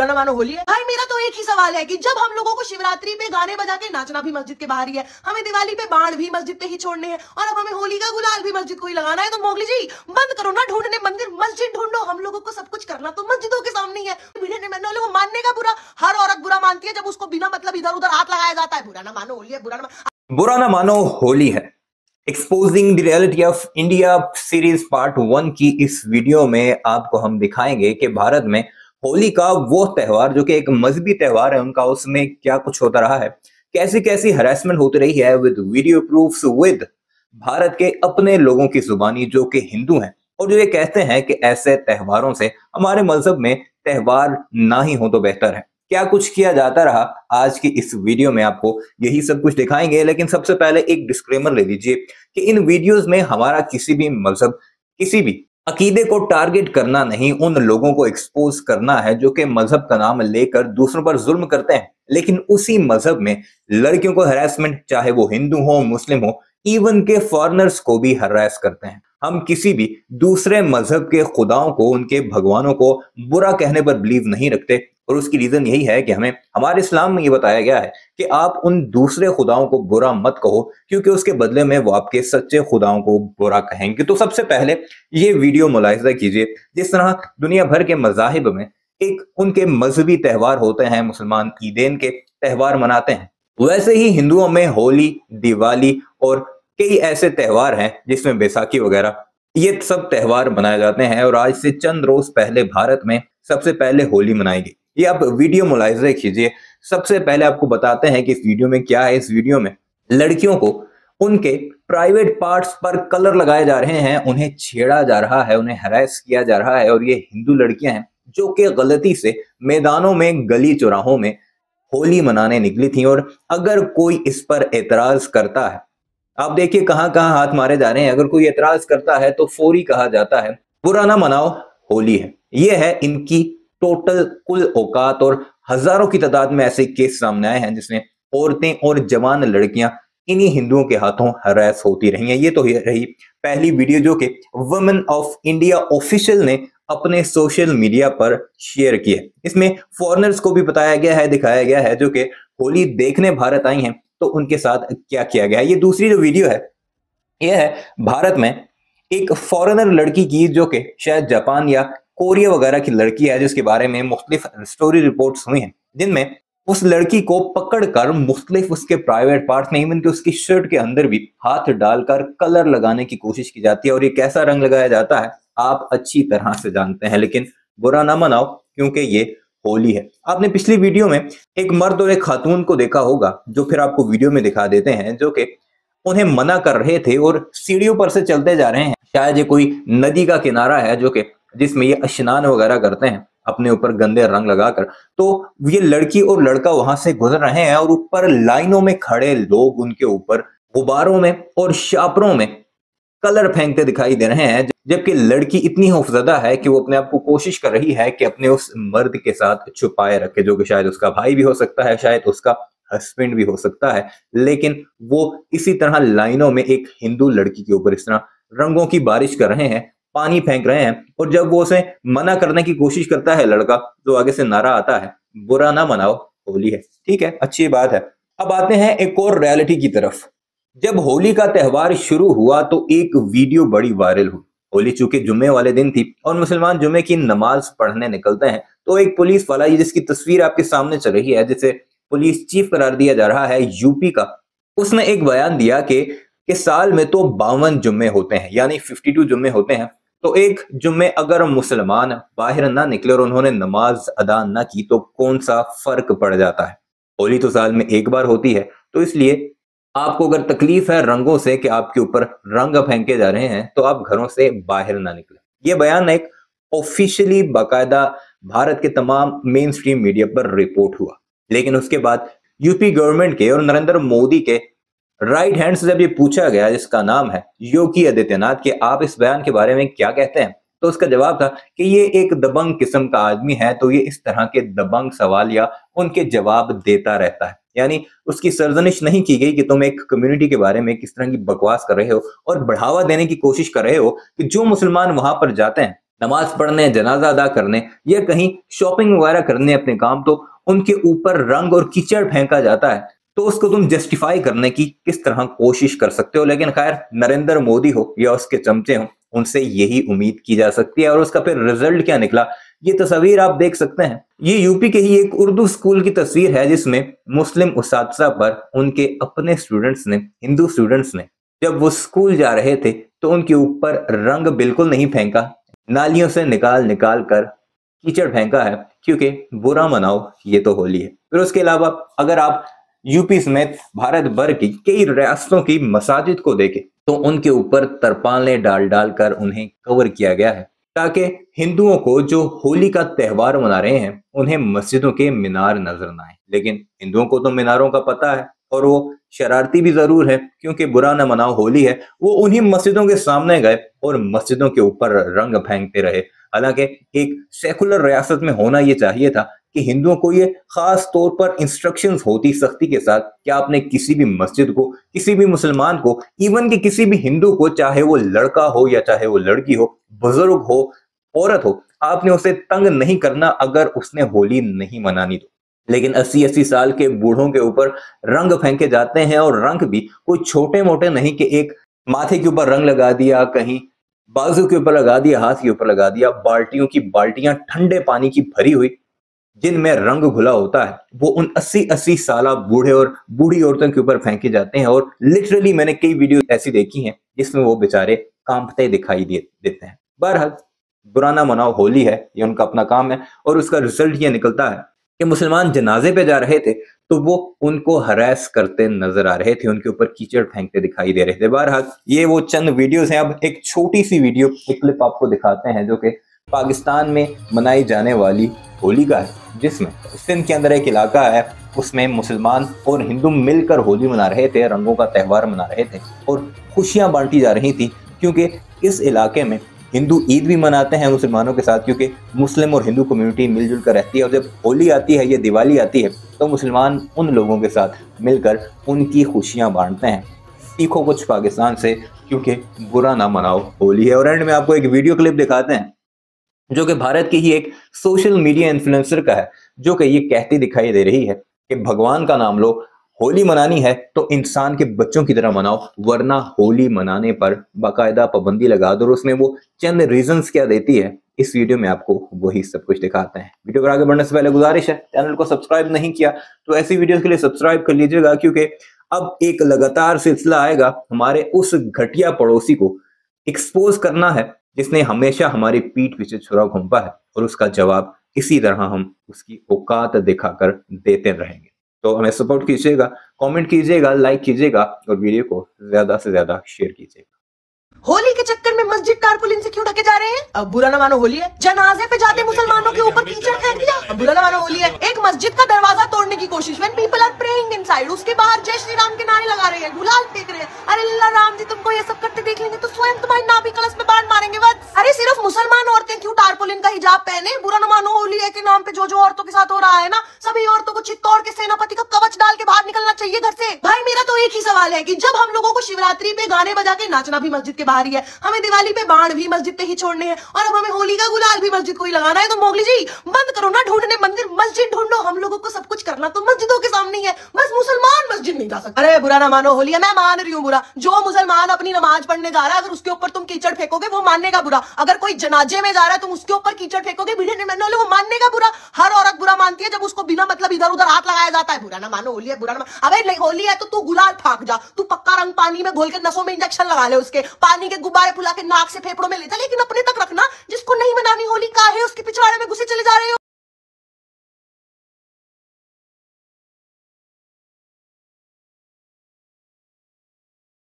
बुरा ना मानो होली है। भाई मेरा तो एक ही सवाल है कि जब हम लोगों को शिवरात्रि पे गाने बजा के नाचना भी मस्जिद के बाहर ही है, हमें दिवाली पे बाण भी मस्जिद पे ही छोड़ने हैं, और अब हमें होली का गुलाल भी मस्जिद को ही लगाना है, तो मोगली जी बंद करो ना ढूंढने मंदिर, मस्जिद ढूंढो। हम लोगों को सब कुछ करना तो मस्जिदों के सामने ही है। मानने का बुरा, हर औरत बुरा मानती है जब उसको बिना मतलब इधर उधर हाथ लगाया जाता है। बुरा ना मानो होली है, बुरा ना मानो होली है। Exposing the reality of India series part 1 की इस वीडियो में आपको हम दिखाएंगे कि भारत में होली का वो त्योहार जो कि एक मजहबी त्योहार है उनका, उसमें क्या कुछ होता रहा है, कैसी कैसी हरासमेंट होती रही है, with video proofs, with Bharat के अपने लोगों की जुबानी जो कि हिंदू हैं और जो ये कहते हैं कि ऐसे त्योहारों से हमारे मजहब में त्योहार ना ही हो तो बेहतर है। क्या कुछ किया जाता रहा, आज की इस वीडियो में आपको यही सब कुछ दिखाएंगे। लेकिन सबसे पहले एक डिस्क्लेमर ले लीजिए कि इन वीडियोस में हमारा किसी भी मजहब, किसी भी अकीदे को टारगेट करना नहीं, उन लोगों को एक्सपोज करना है जो कि मजहब का नाम लेकर दूसरों पर जुल्म करते हैं, लेकिन उसी मजहब में लड़कियों को हरासमेंट, चाहे वो हिंदू हो, मुस्लिम हो, इवन के फॉरेनर्स को भी हरास करते हैं। हम किसी भी दूसरे मजहब के खुदाओं को, उनके भगवानों को बुरा कहने पर बिलीव नहीं रखते, और उसकी रीजन यही है कि हमें हमारे इस्लाम में ये बताया गया है कि आप उन दूसरे खुदाओं को बुरा मत कहो, क्योंकि उसके बदले में वो आपके सच्चे खुदाओं को बुरा कहेंगे। तो सबसे पहले ये वीडियो मुलाहिजा कीजिए। जिस तरह दुनिया भर के मजाहिब में एक उनके मजहबी त्यौहार होते हैं, मुसलमान ईदेन के त्यौहार मनाते हैं, वैसे ही हिंदुओं में होली, दिवाली और कई ऐसे त्यौहार हैं जिसमें बैसाखी वगैरह, ये सब त्यौहार मनाए जाते हैं। और आज से चंद रोज पहले भारत में सबसे पहले होली मनाई गई। ये आप वीडियो मुलाहिजा कीजिए। सबसे पहले आपको बताते हैं कि इस वीडियो में क्या है। इस वीडियो में लड़कियों को उनके प्राइवेट पार्ट्स पर कलर लगाए जा रहे हैं, उन्हें छेड़ा जा रहा है, उन्हें हरास किया जा रहा है। और ये हिंदू लड़कियां हैं जो कि गलती से मैदानों में, गली चौराहों में होली मनाने निकली थी। और अगर कोई इस पर एतराज करता है, आप देखिए कहां कहां हाथ मारे जा रहे हैं। अगर कोई एतराज करता है तो फौरी कहा जाता है बुरा ना मनाओ होली है। ये है इनकी टोटल कुल औकात। और हजारों की तादाद में ऐसे केस सामने आए हैं जिसमें औरतें और जवान लड़कियां इन्हीं हिंदुओं के हाथों हरास होती रही हैं। ये तो रही पहली वीडियो जो कि वुमेन ऑफ इंडिया ऑफिशियल ने अपने सोशल मीडिया पर शेयर की है। इसमें फॉरेनर्स को भी बताया गया है, दिखाया गया है जो कि होली देखने भारत आई हैं तो उनके साथ क्या किया गया है। ये दूसरी जो वीडियो है, यह है भारत में एक फॉरेनर लड़की की जो कि शायद जापान या कोरिया वगैरह की लड़की है, जिसके बारे में मुख्तलिफ स्टोरी रिपोर्ट्स हुई हैं, जिनमें उस लड़की को पकड़कर मुख्तलिफ उसके प्राइवेट पार्ट्स में, इवन कि उसकी शर्ट के अंदर भी हाथ डालकर कलर लगाने की कोशिश की जाती है। और ये कैसा रंग लगाया जाता है आप अच्छी तरह से जानते हैं, लेकिन बुरा ना मनाओ क्योंकि ये होली है। आपने पिछली वीडियो में एक मर्द और एक खातून को देखा होगा, जो फिर आपको वीडियो में दिखा देते हैं, जो कि उन्हें मना कर रहे थे और सीढ़ियों पर से चलते जा रहे हैं। शायद ये कोई नदी का किनारा है जो कि जिसमें ये स्नान वगैरह करते हैं अपने ऊपर गंदे रंग लगाकर। तो ये लड़की और लड़का वहां से गुजर रहे हैं और ऊपर लाइनों में खड़े लोग उनके ऊपर गुब्बारों में और शापरों में कलर फेंकते दिखाई दे रहे हैं, जबकि लड़की इतनी खौफजदा है कि वो अपने आप को कोशिश कर रही है कि अपने उस मर्द के साथ छुपाए रखे, जो कि शायद उसका भाई भी हो सकता है, शायद उसका हस्बैंड भी हो सकता है। लेकिन वो इसी तरह लाइनों में एक हिंदू लड़की के ऊपर इस तरह रंगों की बारिश कर रहे हैं, पानी फेंक रहे हैं। और जब वो उसे मना करने की कोशिश करता है लड़का, तो आगे से नारा आता है बुरा ना मनाओ होली है। ठीक है, अच्छी बात है। अब आते हैं एक और रियलिटी की तरफ। जब होली का त्यौहार शुरू हुआ तो एक वीडियो बड़ी वायरल हुई। होली चूंकि जुम्मे वाले दिन थी और मुसलमान जुम्मे की नमाज पढ़ने निकलते हैं, तो एक पुलिस वाला, जिसकी तस्वीर आपके सामने चल रही है, जिसे पुलिस चीफ करार दिया जा रहा है यूपी का, उसने एक बयान दिया कि साल में तो 52 जुम्मे होते हैं, यानी 52 जुम्मे होते हैं। तो एक जुम्मे अगर मुसलमान बाहर ना निकले और उन्होंने नमाज अदा ना की तो कौन सा फर्क पड़ जाता है। होली तो साल में एक बार होती है, तो इसलिए आपको अगर तकलीफ है रंगों से कि आपके ऊपर रंग फेंके जा रहे हैं, तो आप घरों से बाहर ना निकले। ये बयान एक ऑफिशियली बाकायदा भारत के तमाम मेन स्ट्रीम मीडिया पर रिपोर्ट हुआ। लेकिन उसके बाद यूपी गवर्नमेंट के और नरेंद्र मोदी के राइट हैंड से जब ये पूछा गया, जिसका नाम है योगी आदित्यनाथ, कि आप इस बयान के बारे में क्या कहते हैं, तो उसका जवाब था कि ये एक दबंग किस्म का आदमी है, तो ये इस तरह के दबंग सवाल या उनके जवाब देता रहता है। यानी उसकी सरजनिश नहीं की गई कि तुम एक कम्युनिटी के बारे में किस तरह की बकवास कर रहे हो और बढ़ावा देने की कोशिश कर रहे हो कि जो मुसलमान वहां पर जाते हैं नमाज पढ़ने, जनाजा अदा करने या कहीं शॉपिंग वगैरह करने अपने काम, तो उनके ऊपर रंग और कीचड़ फेंका जाता है, तो उसको तुम जस्टिफाई करने की किस तरह कोशिश कर सकते हो। लेकिन खैर, नरेंद्र मोदी हो या उसके चमचे हो, उनसे यही उम्मीद की जा सकती है। और उसका फिर रिजल्ट क्या निकला, ये तस्वीर आप देख सकते हैं। ये यूपी के ही एक उर्दू स्कूल की तस्वीर है, जिसमें मुस्लिम उस्ताद पर उनके अपने स्टूडेंट्स ने, हिंदू स्टूडेंट्स ने, जब वो स्कूल जा रहे थे तो उनके ऊपर रंग बिल्कुल नहीं फेंका, नालियों से निकाल निकाल कर कीचड़ फेंका है, क्योंकि बुरा मनाओ, ये तो होली है। फिर उसके अलावा अगर आप यूपी समेत भारत भर की कई रियासतों की मसाजिद को देखें तो उनके ऊपर तरपालें डाल डाल कर उन्हें कवर किया गया है, ताकि हिंदुओं को जो होली का त्योहार मना रहे हैं उन्हें मस्जिदों के मीनार नजर ना आए। लेकिन हिंदुओं को तो मीनारों का पता है, और वो शरारती भी जरूर है, क्योंकि बुरा न मनाओ होली है। वो उन्हीं मस्जिदों के सामने गए और मस्जिदों के ऊपर रंग फेंकते रहे। हालांकि एक सेकुलर रियासत में होना ये चाहिए था कि हिंदुओं को ये खास तौर पर इंस्ट्रक्शंस होती सख्ती के साथ कि आपने किसी भी मस्जिद को, किसी भी मुसलमान को, इवन कि किसी भी हिंदू को, चाहे वो लड़का हो या चाहे वो लड़की हो, बुजुर्ग हो, औरत हो, आपने उसे तंग नहीं करना अगर उसने होली नहीं मनानी तो। लेकिन 80-80 साल के बूढ़ों के ऊपर रंग फेंके जाते हैं, और रंग भी कोई छोटे मोटे नहीं कि एक माथे के ऊपर रंग लगा दिया, कहीं बाजू के ऊपर लगा दिया, हाथ के ऊपर लगा दिया। बाल्टियों की बाल्टियां ठंडे पानी की भरी हुई, जिनमें रंग घुला होता है, वो उन 80-80 साल बूढ़े और बूढ़ी औरतों के ऊपर फेंके जाते हैं। और लिटरली मैंने कई वीडियो ऐसी देखी हैं जिसमें वो बेचारे कांपते दिखाई देते हैं। बहरहाल, बुरा ना मनाओ, होली है, ये उनका अपना काम है। और उसका रिजल्ट ये निकलता है कि मुसलमान जनाजे पे जा रहे थे तो वो उनको हरास करते नजर आ रहे थे, उनके ऊपर कीचड़ फेंकते दिखाई दे रहे थे। बहरहाल, ये वो चंद वीडियोस हैं। अब एक छोटी सी वीडियो, एक क्लिप आपको दिखाते हैं, जो कि पाकिस्तान में मनाई जाने वाली होली का है, जिसमें सिंध के अंदर एक इलाका है, उसमें मुसलमान और हिंदू मिलकर होली मना रहे थे, रंगों का त्यौहार मना रहे थे और खुशियां बांटी जा रही थी। क्योंकि इस इलाके में हिंदू ईद भी मनाते हैं मुसलमानों के साथ, क्योंकि मुस्लिम और हिंदू कम्युनिटी मिलजुल कर रहती है। और जब होली आती है या दिवाली आती है तो मुसलमान उन लोगों के साथ मिलकर उनकी खुशियां बांटते हैं। सीखो कुछ पाकिस्तान से, क्योंकि बुरा ना मनाओ, होली है। और एंड में आपको एक वीडियो क्लिप दिखाते हैं, जो कि भारत की ही एक सोशल मीडिया इन्फ्लुएंसर का है, जो कि ये कहती दिखाई दे रही है कि भगवान का नाम लो, होली मनानी है तो इंसान के बच्चों की तरह मनाओ, वरना होली मनाने पर बाकायदा पाबंदी लगा दो। और उसमें वो चंद रीजंस क्या देती है, इस वीडियो में आपको वही सब कुछ दिखाते हैं। वीडियो पर आगे बढ़ने से पहले गुजारिश है, चैनल को सब्सक्राइब नहीं किया तो ऐसी वीडियो के लिए सब्सक्राइब कर लीजिएगा, क्योंकि अब एक लगातार सिलसिला आएगा हमारे उस घटिया पड़ोसी को एक्सपोज करना है, जिसने हमेशा हमारी पीठ पीछे छुरा घोंपा है, और उसका जवाब इसी तरह हम उसकी औकात दिखाकर देते रहेंगे। तो हमें सपोर्ट कीजिएगा, कमेंट कीजिएगा, लाइक कीजिएगा और वीडियो को ज्यादा से ज्यादा शेयर कीजिएगा। होली के चक्कर में मस्जिद टारपुलिन से क्यों ढके जा रहे हैं? अब बुरा ना मानो होली है। जनाजे पे जाते मुसलमानों के ऊपर कीचड़ फेंक दिया, अब बुरा ना मानो होली है। एक मस्जिद का दरवाजा तोड़ने की कोशिश, when people are praying inside, उसके बाहर जय श्री राम के नारे लगा रहे हैं, गुलाल फेंक रहे हैं। अरे अल्लाह राम जी, तुमको ये सब करते देख लेंगे तो स्वयं तुम्हारी नाभि कलश में बाण मारेंगे बस। अरे सिर्फ मुसलमान औरतें क्यों टारपुलिन का हिजाब पहने? बुरा ना मानो होली है के नाम पे जो जो औरतों के साथ हो रहा है ना, सभी औरतों को चित्तौड़ के सेनापति का कवच डाल के बाहर निकलना चाहिए घर से। भाई मेरा तो एक ही सवाल है कि जब हम लोगों को शिवरात्रि पे गाने बजा के नाचना भी मस्जिद के बाहर ही है, हमें दिवाली पे बाण भी मस्जिद पे ही छोड़ने हैं, और अब हमें होली का गुलाल भी मस्जिद को ही लगाना है, तो मोगली जी बंद करो ना ढूंढने मंदिर, मस्जिद ढूंढो। हम लोगों को सब कुछ करना तो मस्जिदों के सामने ही है, बस मुसलमान मस्जिद नहीं जा सकते। अरे बुरा ना मानो होली है, मैं मान रही हूँ बुरा। जो मुसलमान अपनी नमाज पढ़ने जा रहा है, अगर उसके ऊपर तुम कीचड़ फेंकोगे वो मानने का बुरा। अगर कोई जनाजे में जा रहा है तुम उसके ऊपर कीचड़ फेंकोगे, भिड़ने में वो मानने का बुरा। हर औरत बुरा मानती है जब उसको बिना मतलब इधर उधर हाथ लगाया जाता है। बुरा ना मानो होली है, बुरा ना। अबे होली है तो तू गुलाल फाक जा, तू पक्का रंग पानी में घोल के नसों में इंजेक्शन लगा ले, उसके पानी के गुब्बारे फुला के नाक से फेफड़ों में ले जा, लेकिन अपने तक रखना। जिसको नहीं मनानी होली, काहे उसके पिछवाड़े में घुसे चले जा रहे हो?